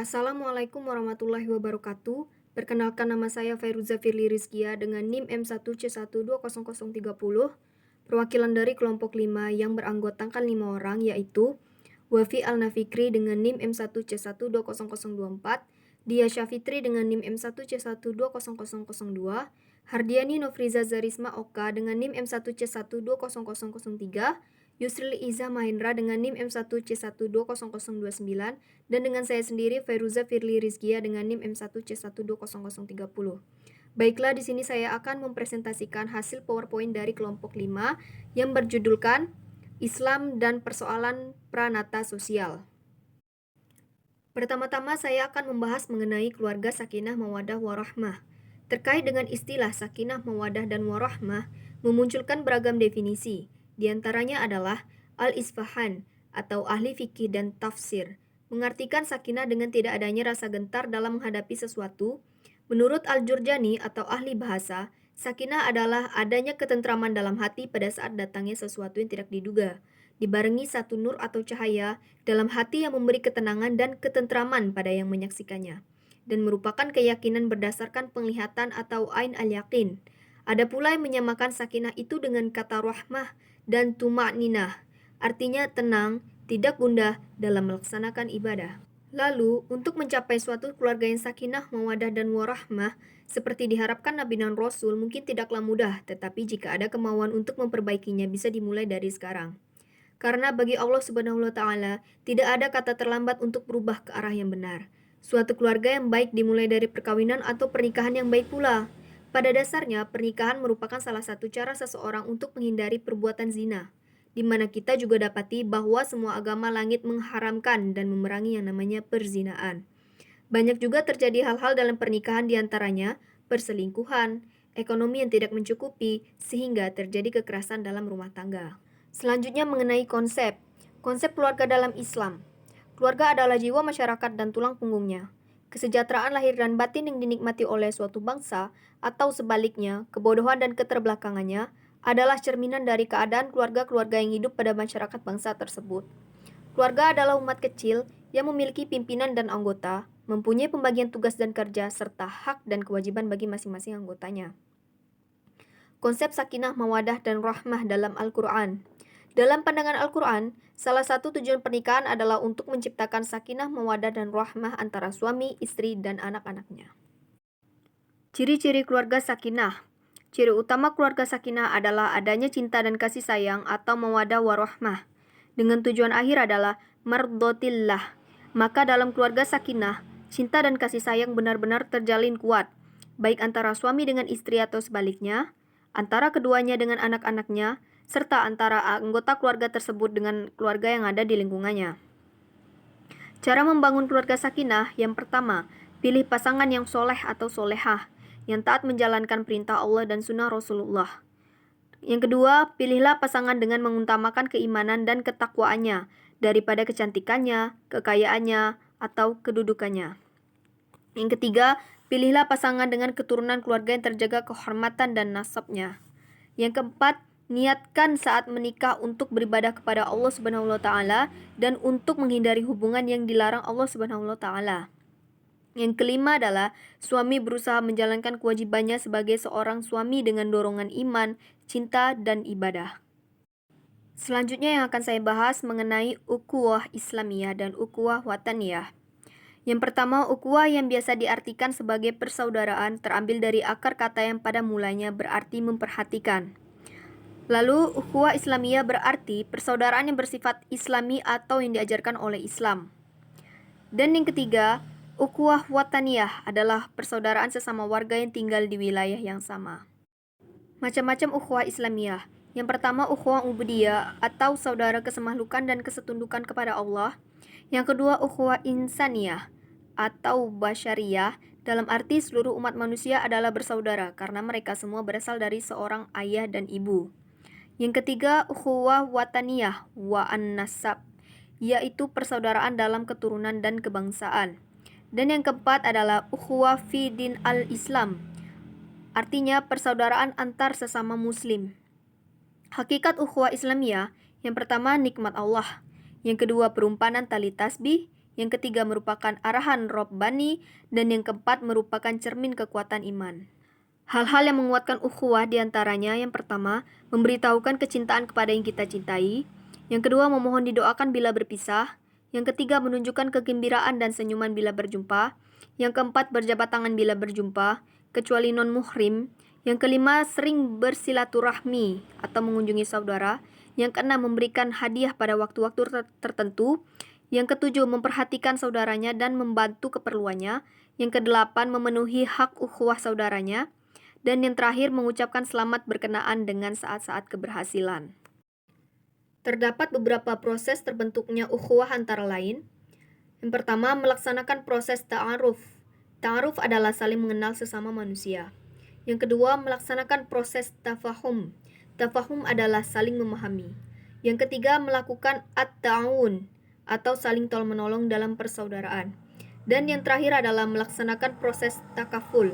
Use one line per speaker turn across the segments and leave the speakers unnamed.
Assalamualaikum warahmatullahi wabarakatuh. Perkenalkan, nama saya Fairuza Firly Rizkia dengan NIM M1C1200030, perwakilan dari kelompok 5 yang beranggotakan 5 orang, yaitu Wafi Al-Nafikri dengan NIM M1C12024, Dia Syafitri dengan NIM M1C1200002, Hardiani Nofriza Zarisma Oka dengan NIM M1C12003, Yusril Iza Mahendra dengan NIM M1C12029, dan dengan saya sendiri Fairuza Firly Rizkia dengan NIM M1C12030. Baiklah, di sini saya akan mempresentasikan hasil PowerPoint dari kelompok 5 yang berjudulkan Islam dan Persoalan Pranata Sosial. Pertama-tama saya akan membahas mengenai keluarga Sakinah Mawaddah Warahmah. Terkait dengan istilah Sakinah Mawaddah dan Warahmah memunculkan beragam definisi. Di antaranya adalah Al-Isfahan atau ahli fikih dan tafsir, mengartikan sakinah dengan tidak adanya rasa gentar dalam menghadapi sesuatu. Menurut Al-Jurjani atau ahli bahasa, sakinah adalah adanya ketentraman dalam hati pada saat datangnya sesuatu yang tidak diduga, dibarengi satu nur atau cahaya dalam hati yang memberi ketenangan dan ketentraman pada yang menyaksikannya, dan merupakan keyakinan berdasarkan penglihatan atau ain al-yaqin. Ada pula yang menyamakan sakinah itu dengan kata rahmah dan tuma'ninah, artinya tenang, tidak gundah dalam melaksanakan ibadah. Lalu, untuk mencapai suatu keluarga yang sakinah, mawadah, dan warahmah, seperti diharapkan Nabi dan Rasul, mungkin tidaklah mudah, tetapi jika ada kemauan untuk memperbaikinya bisa dimulai dari sekarang. Karena bagi Allah Subhanahu wa Ta'ala, tidak ada kata terlambat untuk berubah ke arah yang benar. Suatu keluarga yang baik dimulai dari perkawinan atau pernikahan yang baik pula. Pada dasarnya, pernikahan merupakan salah satu cara seseorang untuk menghindari perbuatan zina, di mana kita juga dapati bahwa semua agama langit mengharamkan dan memerangi yang namanya perzinaan. Banyak juga terjadi hal-hal dalam pernikahan, diantaranya perselingkuhan, ekonomi yang tidak mencukupi, sehingga terjadi kekerasan dalam rumah tangga. Selanjutnya mengenai konsep keluarga dalam Islam. Keluarga adalah jiwa masyarakat dan tulang punggungnya. Kesejahteraan lahir dan batin yang dinikmati oleh suatu bangsa, atau sebaliknya, kebodohan dan keterbelakangannya, adalah cerminan dari keadaan keluarga-keluarga yang hidup pada masyarakat bangsa tersebut. Keluarga adalah umat kecil yang memiliki pimpinan dan anggota, mempunyai pembagian tugas dan kerja, serta hak dan kewajiban bagi masing-masing anggotanya. Konsep sakinah, mawadah, dan rahmah dalam Al-Quran. Dalam pandangan Al-Quran, salah satu tujuan pernikahan adalah untuk menciptakan sakinah, mawadah, dan rahmah antara suami, istri, dan anak-anaknya. Ciri-ciri keluarga sakinah. Ciri utama keluarga sakinah adalah adanya cinta dan kasih sayang atau mawadah warahmah, dengan tujuan akhir adalah mardotillah. Maka dalam keluarga sakinah, cinta dan kasih sayang benar-benar terjalin kuat, baik antara suami dengan istri atau sebaliknya, antara keduanya dengan anak-anaknya, serta antara anggota keluarga tersebut dengan keluarga yang ada di lingkungannya. Cara membangun keluarga sakinah, yang pertama, pilih pasangan yang soleh atau solehah, yang taat menjalankan perintah Allah dan sunnah Rasulullah. Yang kedua, pilihlah pasangan dengan mengutamakan keimanan dan ketakwaannya daripada kecantikannya, kekayaannya, atau kedudukannya. Yang ketiga, pilihlah pasangan dengan keturunan keluarga yang terjaga kehormatan dan nasabnya. Yang keempat, niatkan saat menikah untuk beribadah kepada Allah Subhanahu wa Ta'ala dan untuk menghindari hubungan yang dilarang Allah Subhanahu wa Ta'ala. Yang kelima adalah suami berusaha menjalankan kewajibannya sebagai seorang suami dengan dorongan iman, cinta, dan ibadah. Selanjutnya yang akan saya bahas mengenai ukhuwah Islamiyah dan ukhuwah wataniyah. Yang pertama, ukhuwah yang biasa diartikan sebagai persaudaraan terambil dari akar kata yang pada mulanya berarti memperhatikan. Lalu, ukhuwah Islamiyah berarti persaudaraan yang bersifat Islami atau yang diajarkan oleh Islam. Dan yang ketiga, ukhuwah wataniyah adalah persaudaraan sesama warga yang tinggal di wilayah yang sama. Macam-macam ukhuwah Islamiyah. Yang pertama, ukhuwah ubudiyah atau saudara kesemahlukan dan kesetundukan kepada Allah. Yang kedua, ukhuwah insaniyah atau basyariyah, dalam arti seluruh umat manusia adalah bersaudara karena mereka semua berasal dari seorang ayah dan ibu. Yang ketiga, ukhuwah wataniyah wa an-nasab, yaitu persaudaraan dalam keturunan dan kebangsaan. Dan yang keempat adalah ukhuwah fi din al-Islam, artinya persaudaraan antar sesama muslim. Hakikat ukhuwah Islamiyah, yang pertama nikmat Allah, yang kedua perumpamaan tali tasbih, yang ketiga merupakan arahan Rabbani, dan yang keempat merupakan cermin kekuatan iman. Hal-hal yang menguatkan ukhuwah diantaranya yang pertama, memberitahukan kecintaan kepada yang kita cintai, yang kedua memohon didoakan bila berpisah, yang ketiga menunjukkan kegembiraan dan senyuman bila berjumpa, yang keempat berjabat tangan bila berjumpa, kecuali non-muhrim, yang kelima sering bersilaturahmi atau mengunjungi saudara, yang keenam memberikan hadiah pada waktu-waktu tertentu, yang ketujuh memperhatikan saudaranya dan membantu keperluannya, yang kedelapan memenuhi hak ukhuwah saudaranya, dan yang terakhir mengucapkan selamat berkenaan dengan saat-saat keberhasilan. Terdapat beberapa proses terbentuknya ukhuwah antara lain. Yang pertama, melaksanakan proses ta'aruf. Ta'aruf adalah saling mengenal sesama manusia. Yang kedua, melaksanakan proses tafahum. Tafahum adalah saling memahami. Yang ketiga, melakukan at-ta'awun atau saling tolong-menolong dalam persaudaraan. Dan yang terakhir adalah melaksanakan proses takaful.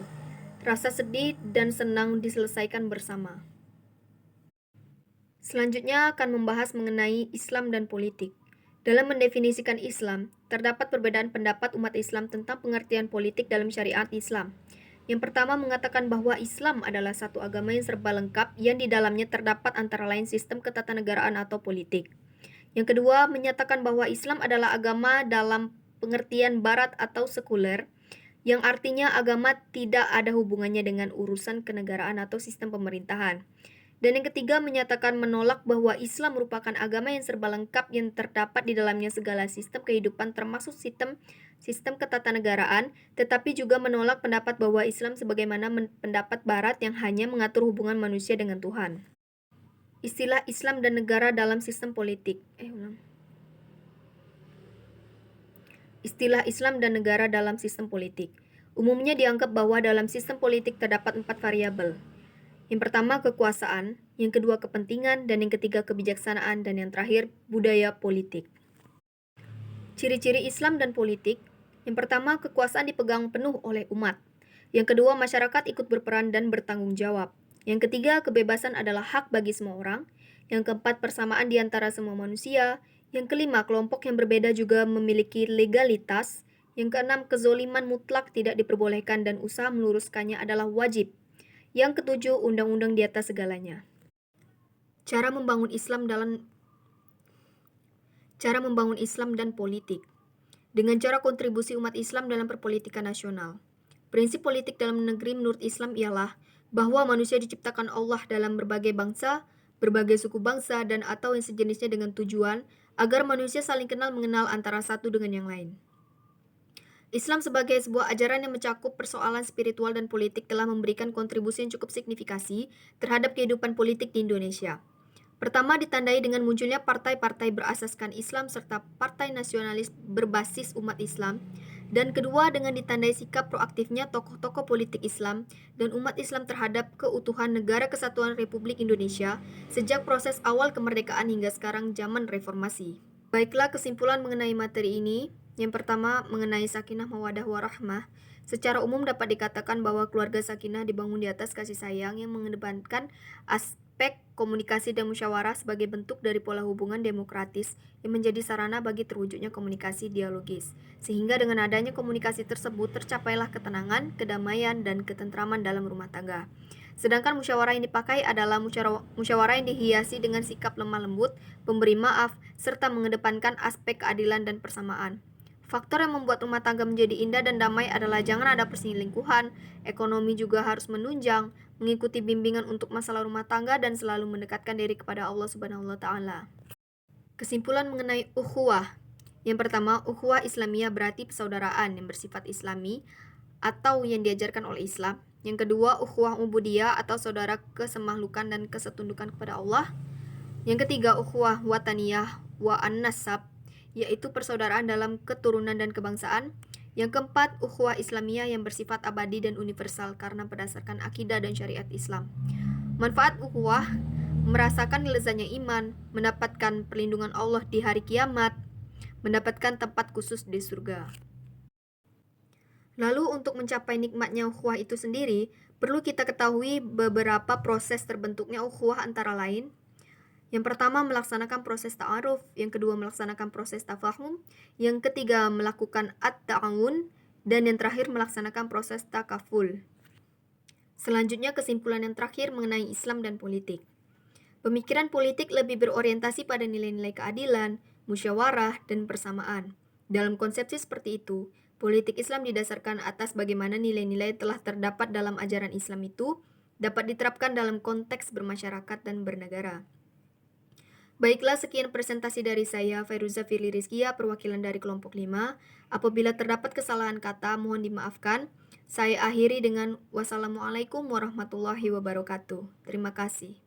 Rasa sedih dan senang diselesaikan bersama. Selanjutnya akan membahas mengenai Islam dan politik. Dalam mendefinisikan Islam, terdapat perbedaan pendapat umat Islam tentang pengertian politik dalam syariat Islam. Yang pertama mengatakan bahwa Islam adalah satu agama yang serba lengkap yang di dalamnya terdapat antara lain sistem ketatanegaraan atau politik. Yang kedua menyatakan bahwa Islam adalah agama dalam pengertian barat atau sekuler, yang artinya agama tidak ada hubungannya dengan urusan kenegaraan atau sistem pemerintahan. Dan yang ketiga menyatakan menolak bahwa Islam merupakan agama yang serba lengkap yang terdapat di dalamnya segala sistem kehidupan termasuk sistem ketatanegaraan, tetapi juga menolak pendapat bahwa Islam sebagaimana pendapat barat yang hanya mengatur hubungan manusia dengan Tuhan. Istilah Islam dan negara dalam sistem politik. Istilah Islam dan negara dalam sistem politik. Umumnya dianggap bahwa dalam sistem politik terdapat 4 variabel. Yang pertama kekuasaan, yang kedua kepentingan, dan yang ketiga kebijaksanaan, dan yang terakhir budaya politik. Ciri-ciri Islam dan politik. Yang pertama, kekuasaan dipegang penuh oleh umat. Yang kedua, masyarakat ikut berperan dan bertanggung jawab. Yang ketiga, kebebasan adalah hak bagi semua orang. Yang keempat, persamaan di antara semua manusia. Yang kelima, kelompok yang berbeda juga memiliki legalitas. Yang keenam, kezoliman mutlak tidak diperbolehkan dan usaha meluruskannya adalah wajib. Yang ketujuh, undang-undang di atas segalanya. Cara membangun Islam dan politik. Dengan cara kontribusi umat Islam dalam perpolitikan nasional. Prinsip politik dalam negeri menurut Islam ialah bahwa manusia diciptakan Allah dalam berbagai bangsa, berbagai suku bangsa, dan atau yang sejenisnya dengan tujuan agar manusia saling kenal mengenal antara satu dengan yang lain. Islam sebagai sebuah ajaran yang mencakup persoalan spiritual dan politik telah memberikan kontribusi yang cukup signifikasi terhadap kehidupan politik di Indonesia. Pertama, ditandai dengan munculnya partai-partai berasaskan Islam serta partai nasionalis berbasis umat Islam. Dan kedua, dengan ditandai sikap proaktifnya tokoh-tokoh politik Islam dan umat Islam terhadap keutuhan Negara Kesatuan Republik Indonesia sejak proses awal kemerdekaan hingga sekarang zaman reformasi. Baiklah kesimpulan mengenai materi ini. Yang pertama, mengenai sakinah mawaddah warahmah. Secara umum dapat dikatakan bahwa keluarga sakinah dibangun di atas kasih sayang yang mengedepankan aspek komunikasi dan musyawarah sebagai bentuk dari pola hubungan demokratis yang menjadi sarana bagi terwujudnya komunikasi dialogis. Sehingga dengan adanya komunikasi tersebut tercapailah ketenangan, kedamaian, dan ketentraman dalam rumah tangga. Sedangkan musyawarah yang dipakai adalah musyawarah yang dihiasi dengan sikap lemah lembut, pemberi maaf, serta mengedepankan aspek keadilan dan persamaan. Faktor yang membuat rumah tangga menjadi indah dan damai adalah jangan ada perselingkuhan, ekonomi juga harus menunjang, mengikuti bimbingan untuk masalah rumah tangga, dan selalu mendekatkan diri kepada Allah Subhanahu wa Ta'ala. Kesimpulan mengenai ukhuwah. Yang pertama, ukhuwah Islamiyah berarti persaudaraan yang bersifat Islami atau yang diajarkan oleh Islam. Yang kedua, ukhuwah ubudiyah atau saudara kesemahlukan dan kesetundukan kepada Allah. Yang ketiga, ukhuwah wataniyah wa an-nasab, yaitu persaudaraan dalam keturunan dan kebangsaan. Yang keempat, ukhuwah Islamiyah yang bersifat abadi dan universal karena berdasarkan akidah dan syariat Islam. Manfaat ukhuwah: merasakan lezatnya iman, mendapatkan perlindungan Allah di hari kiamat, mendapatkan tempat khusus di surga. Lalu untuk mencapai nikmatnya ukhuwah itu sendiri, perlu kita ketahui beberapa proses terbentuknya ukhuwah antara lain. Yang pertama, melaksanakan proses ta'aruf. Yang kedua, melaksanakan proses tafahum. Yang ketiga, melakukan at-ta'awun. Dan yang terakhir, melaksanakan proses takaful. Selanjutnya, kesimpulan yang terakhir mengenai Islam dan politik. Pemikiran politik lebih berorientasi pada nilai-nilai keadilan, musyawarah, dan persamaan. Dalam konsepsi seperti itu, politik Islam didasarkan atas bagaimana nilai-nilai telah terdapat dalam ajaran Islam itu dapat diterapkan dalam konteks bermasyarakat dan bernegara. Baiklah, sekian presentasi dari saya, Fairuza Firly Rizkia, perwakilan dari kelompok 5. Apabila terdapat kesalahan kata, mohon dimaafkan. Saya akhiri dengan wassalamualaikum warahmatullahi wabarakatuh. Terima kasih.